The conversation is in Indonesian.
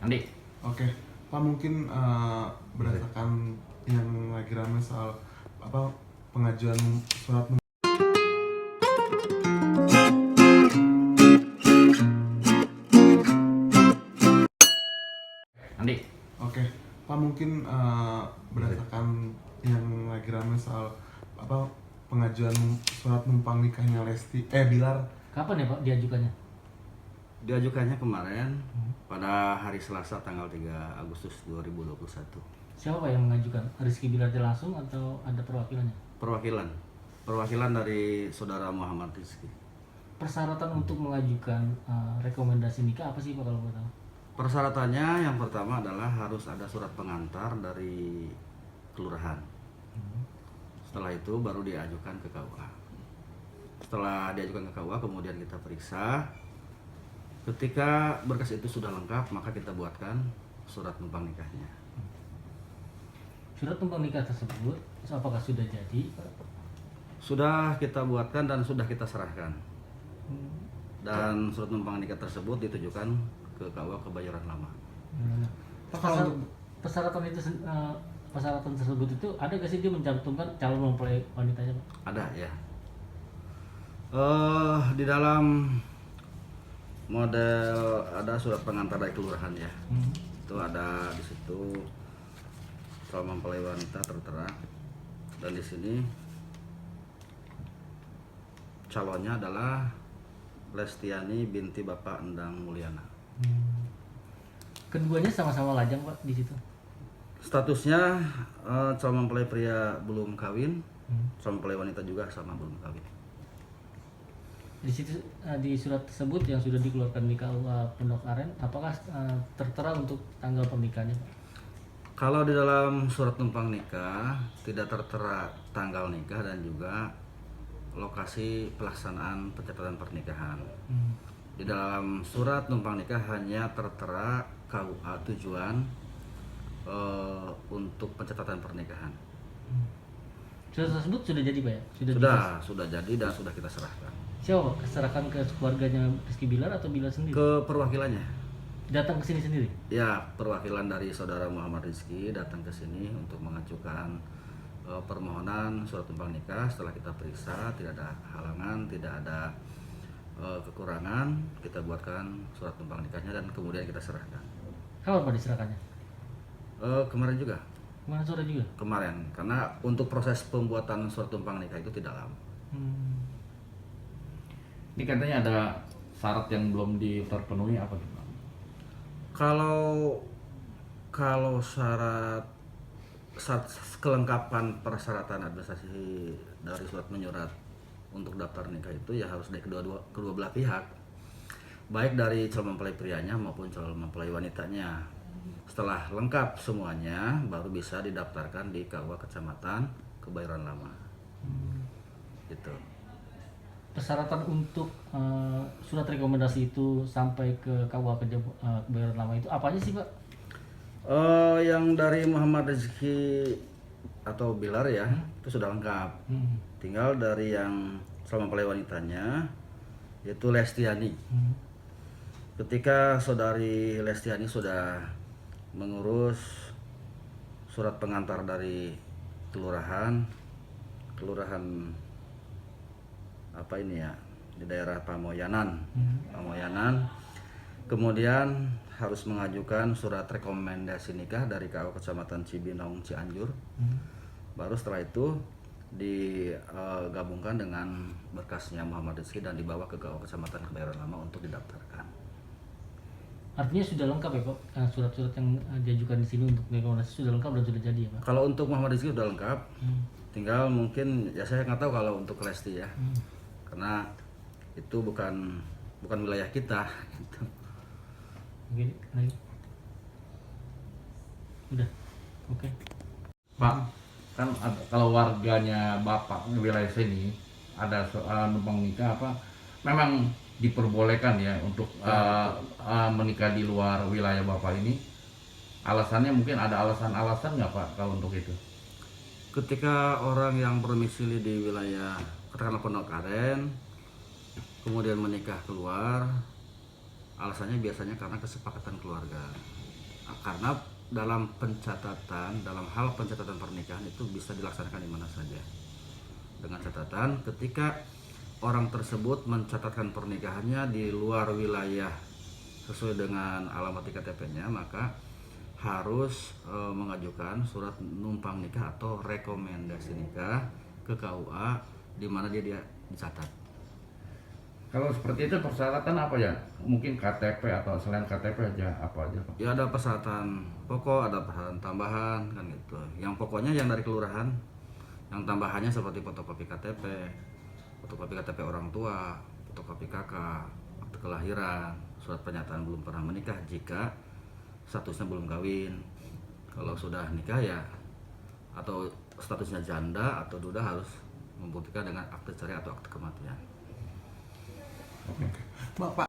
Andi. Oke, Pak, mungkin berdasarkan yang lagi ramai soal apa pengajuan surat Andi. Oke, Pak, mungkin berdasarkan yang lagi ramai soal apa pengajuan surat numpang nikahnya Bilar. Kapan ya Pak diajukannya? Diajukannya kemarin pada hari Selasa tanggal 3 Agustus 2021. Siapa Pak yang mengajukan? Rizky Bilar langsung atau ada perwakilannya? Perwakilan dari saudara Muhammad Rizky. Persyaratan untuk mengajukan rekomendasi nikah apa sih Pak kalau boleh tahu? Persyaratannya yang pertama adalah harus ada surat pengantar dari kelurahan. Setelah itu baru diajukan ke KUA. Setelah diajukan ke KUA kemudian kita periksa. Ketika berkas itu sudah lengkap maka kita buatkan surat numpang nikahnya. Surat numpang nikah tersebut apakah sudah jadi Pak? Sudah kita buatkan dan sudah kita serahkan. Dan surat numpang nikah tersebut ditujukan ke KUA Kebayoran Lama. Persyaratan itu persyaratan tersebut itu ada gak sih dia mencantumkan calon mempelai wanitanya Pak? Ada ya. Di dalam model ada surat pengantar dari kelurahan ya. Itu ada di situ calon mempelai wanita tertera dan di sini calonnya adalah Lestiani binti Bapak Endang Mulyana. Keduanya sama-sama lajang Pak di situ. Statusnya calon mempelai pria belum kawin, calon mempelai wanita juga sama belum kawin. Di situ di surat tersebut yang sudah dikeluarkan di KUA Pondok Aren, apakah tertera untuk tanggal pernikahannya Pak? Kalau di dalam surat numpang nikah tidak tertera tanggal nikah dan juga lokasi pelaksanaan pencatatan pernikahan. Di dalam surat numpang nikah hanya tertera KUA tujuan untuk pencatatan pernikahan. Surat tersebut sudah jadi Pak ya? Sudah jadi dan sudah kita serahkan. Siapa Pak? Serahkan ke keluarganya Rizky Bilar atau Bilar sendiri? Ke perwakilannya. Datang ke sini sendiri? Ya, perwakilan dari saudara Muhammad Rizky datang ke sini untuk mengajukan permohonan surat numpang nikah. Setelah kita periksa tidak ada halangan, tidak ada kekurangan, kita buatkan surat numpang nikahnya dan kemudian kita serahkan. Kapan Pak diserahkannya? Kemarin juga. Kemarin sore juga? Kemarin, karena untuk proses pembuatan surat numpang nikah itu tidak lama. Ini katanya ada syarat yang belum terpenuhi apa tuh Pak? Kalau syarat kelengkapan persyaratan administrasi dari surat menyurat untuk daftar nikah itu ya harus dari kedua belah pihak, baik dari calon mempelai prianya maupun calon mempelai wanitanya. Setelah lengkap semuanya baru bisa didaftarkan di KUA Kecamatan Kebayoran Lama. Gitu. Persyaratan untuk surat rekomendasi itu sampai ke KUA Kebayoran Lama itu apa aja sih Pak? Yang dari Muhammad Rizky atau Bilar ya itu sudah lengkap. Tinggal dari yang calon mempelai wanitanya yaitu Lestiani. Ketika saudari Lestiani sudah mengurus surat pengantar dari kelurahan apa ini ya di daerah Pamoyanan, kemudian harus mengajukan surat rekomendasi nikah dari KUA Kecamatan Cibinong Cianjur. Baru setelah itu digabungkan dengan berkasnya Muhammad Rizky dan dibawa ke KUA Kecamatan Kebayoran Lama untuk didaftarkan. Artinya sudah lengkap ya Pak, surat-surat yang diajukan di sini untuk rekomendasi sudah lengkap dan sudah jadi ya Pak? Kalau untuk Muhammad Rizky sudah lengkap, tinggal mungkin ya saya nggak tahu kalau untuk Lesti ya, karena itu bukan wilayah kita. Gitu. Oke, lagi. Udah, oke. Pak, kan kalau warganya Bapak di wilayah sini ada numpang nikah apa memang diperbolehkan ya untuk menikah di luar wilayah Bapak ini? Alasannya mungkin ada alasan-alasan nggak Pak kalau untuk itu? Ketika orang yang berdomisili di wilayah katakanlah Pondok Aren kemudian menikah keluar, alasannya biasanya karena kesepakatan keluarga. karena dalam hal pencatatan pernikahan itu bisa dilaksanakan di mana saja. Dengan catatan ketika orang tersebut mencatatkan pernikahannya di luar wilayah sesuai dengan alamat KTP-nya, maka harus mengajukan surat numpang nikah atau rekomendasi nikah ke KUA di mana dia dicatat. Kalau seperti itu persyaratan apa ya? Mungkin KTP atau selain KTP aja apa aja Pak? Ya ada persyaratan pokok, ada persyaratan tambahan kan gitu. Yang pokoknya yang dari kelurahan, yang tambahannya seperti fotokopi KTP, fotokopi KTP orang tua, fotokopi KK, akte kelahiran, surat pernyataan belum pernah menikah jika statusnya belum kawin. Kalau sudah nikah ya atau statusnya janda atau duda harus membuktikan dengan akte cerai atau akte kematian. Oke. Pak,